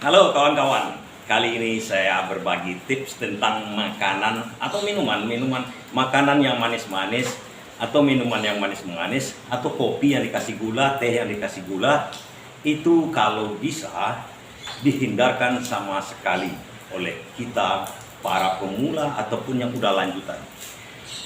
Halo kawan-kawan, kali ini saya berbagi tips tentang makanan atau minuman makanan yang manis-manis atau minuman yang manis-manis atau kopi yang dikasih gula, teh yang dikasih gula. Itu kalau bisa dihindarkan sama sekali oleh kita para pemula ataupun yang udah lanjutan.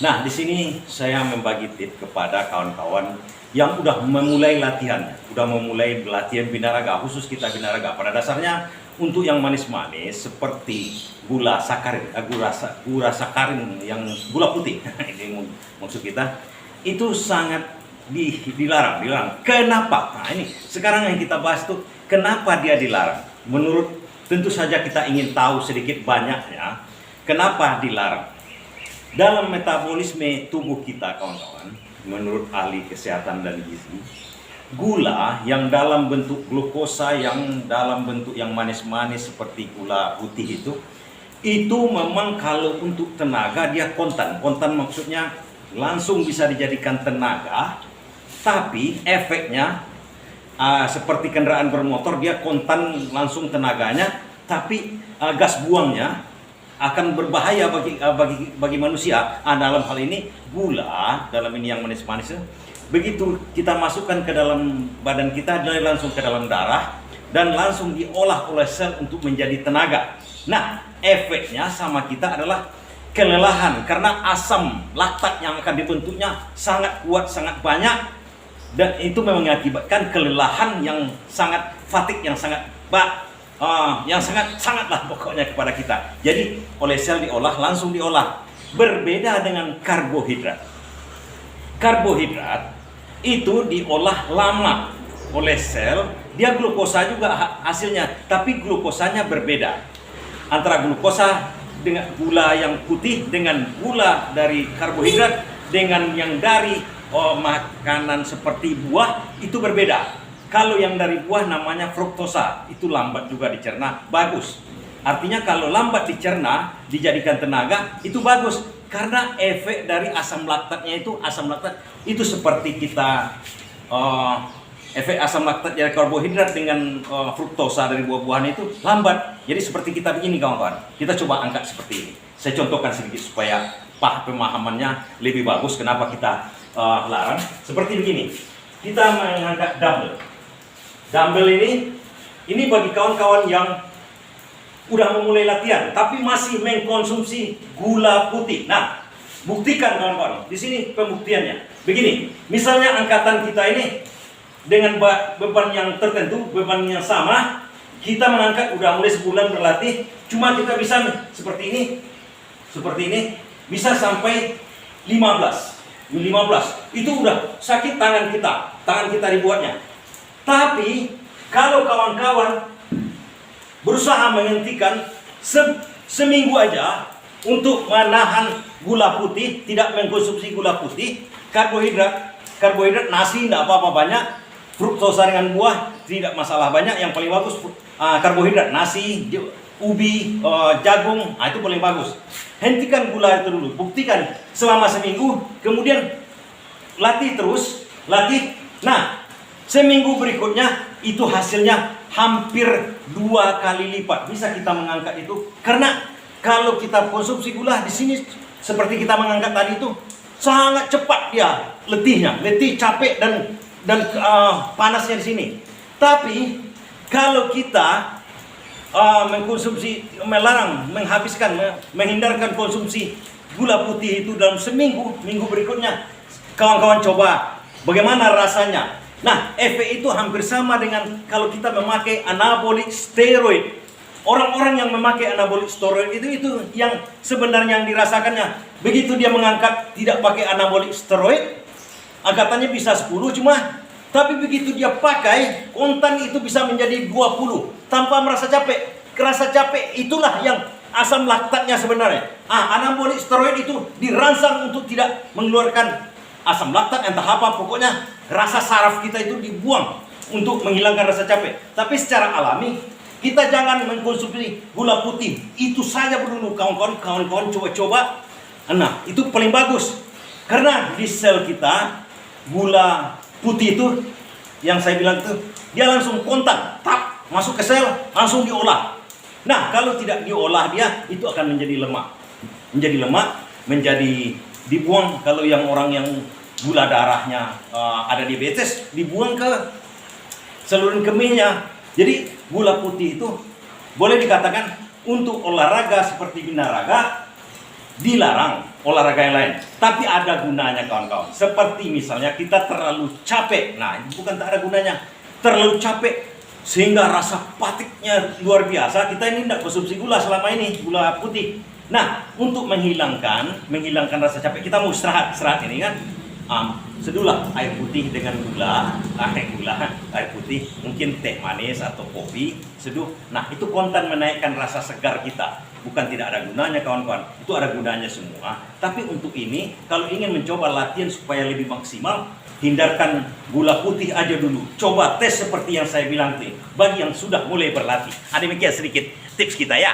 Nah, di sini saya membagi tips kepada kawan-kawan yang udah memulai latihannya, udah memulai latihan binaraga, khusus kita binaraga. Pada dasarnya untuk yang manis-manis seperti gula sakarin, gula sakarin yang gula putih, ini maksud kita, itu sangat dilarang. Kenapa? Nah, ini sekarang yang kita bahas tuh kenapa dia dilarang. Menurut tentu saja kita ingin tahu sedikit banyaknya kenapa dilarang. Dalam metabolisme tubuh kita, kawan-kawan, menurut ahli kesehatan dan gizi, gula yang dalam bentuk glukosa, yang dalam bentuk yang manis-manis seperti gula putih itu memang kalau untuk tenaga dia kontan. Kontan maksudnya langsung bisa dijadikan tenaga, tapi efeknya seperti kendaraan bermotor, dia kontan langsung tenaganya, tapi gas buangnya akan berbahaya bagi manusia. Dalam hal ini gula, dalam ini yang manis-manis, begitu kita masukkan ke dalam badan kita, dia langsung ke dalam darah dan langsung diolah oleh sel untuk menjadi tenaga. Nah, efeknya sama kita adalah kelelahan karena asam laktat yang akan dibentuknya sangat kuat, sangat banyak, dan itu mengakibatkan kelelahan yang sangat fatigue, yang sangatlah pokoknya kepada kita. Jadi oleh sel diolah, langsung diolah. Berbeda dengan karbohidrat. Karbohidrat itu diolah lama oleh sel, dia glukosa juga hasilnya, tapi glukosanya berbeda. Antara glukosa dengan gula yang putih dengan gula dari karbohidrat dengan yang dari makanan seperti buah itu berbeda. Kalau yang dari buah namanya fruktosa, itu lambat juga dicerna, bagus. Artinya kalau lambat dicerna, dijadikan tenaga, itu bagus. Karena efek dari asam laktatnya itu seperti kita, efek asam laktat dari karbohidrat dengan fruktosa dari buah-buahan itu lambat. Jadi seperti kita begini kawan-kawan, kita coba angkat seperti ini. Saya contohkan sedikit supaya pemahamannya lebih bagus kenapa kita larang. Seperti begini, kita mengangkat dumbbell. Dumbbell ini bagi kawan-kawan yang udah memulai latihan tapi masih mengkonsumsi gula putih. Nah, buktikan kawan-kawan. Di sini pembuktiannya. Begini, misalnya angkatan kita ini dengan beban yang tertentu, beban yang sama, kita mengangkat udah mulai sebulan berlatih, cuma kita bisa seperti ini, bisa sampai 15. Itu udah sakit tangan kita dibuatnya. Tapi kalau kawan-kawan berusaha menghentikan seminggu aja untuk menahan gula putih, tidak mengkonsumsi gula putih, karbohidrat nasi tidak apa-apa banyak, fruktosa dengan buah tidak masalah banyak, yang paling bagus karbohidrat nasi, ubi, jagung, itu paling bagus. Hentikan gula itu dulu, buktikan selama seminggu, kemudian latih terus, Nah, seminggu berikutnya itu hasilnya hampir 2 kali lipat. Bisa kita mengangkat itu karena kalau kita konsumsi gula di sini seperti kita mengangkat tadi itu sangat cepat dia letih, capek dan panasnya di sini. Tapi kalau kita menghindarkan konsumsi gula putih itu dalam minggu berikutnya, kawan-kawan coba bagaimana rasanya. Nah, efek itu hampir sama dengan kalau kita memakai anabolik steroid. Orang-orang yang memakai anabolik steroid itu yang sebenarnya yang dirasakannya. Begitu dia mengangkat tidak pakai anabolik steroid, angkatannya bisa 10 cuma, tapi begitu dia pakai, kontan itu bisa menjadi 20 tanpa merasa capek. Kerasa capek itulah yang asam laktatnya sebenarnya. Anabolik steroid itu dirangsang untuk tidak mengeluarkan asam laktat, entah apa, pokoknya rasa saraf kita itu dibuang untuk menghilangkan rasa capek. Tapi secara alami kita jangan mengkonsumsi gula putih. Itu saja dulu kawan-kawan coba-coba. Nah, itu paling bagus. Karena di sel kita gula putih itu yang saya bilang itu dia langsung kontak, masuk ke sel, langsung diolah. Nah, kalau tidak diolah dia, itu akan menjadi lemak. Menjadi lemak, menjadi dibuang. Kalau yang orang yang gula darahnya ada diabetes, dibuang ke saluran kemihnya. Jadi gula putih itu boleh dikatakan untuk olahraga seperti binaraga dilarang, olahraga yang lain. Tapi ada gunanya kawan-kawan. Seperti misalnya kita terlalu capek. Nah, bukan tak ada gunanya. Terlalu capek sehingga rasa patiknya luar biasa. Kita ini tidak konsumsi gula selama ini, gula putih. Nah, untuk menghilangkan rasa capek, kita mau istirahat ini kan. Seduhlah air putih dengan gula, air putih, mungkin teh manis atau kopi, seduh. Nah, itu kontan menaikkan rasa segar kita. Bukan tidak ada gunanya kawan-kawan, itu ada gunanya semua. Tapi untuk ini, kalau ingin mencoba latihan supaya lebih maksimal, hindarkan gula putih aja dulu. Coba tes seperti yang saya bilang tadi, bagi yang sudah mulai berlatih. Demikian sedikit tips kita ya.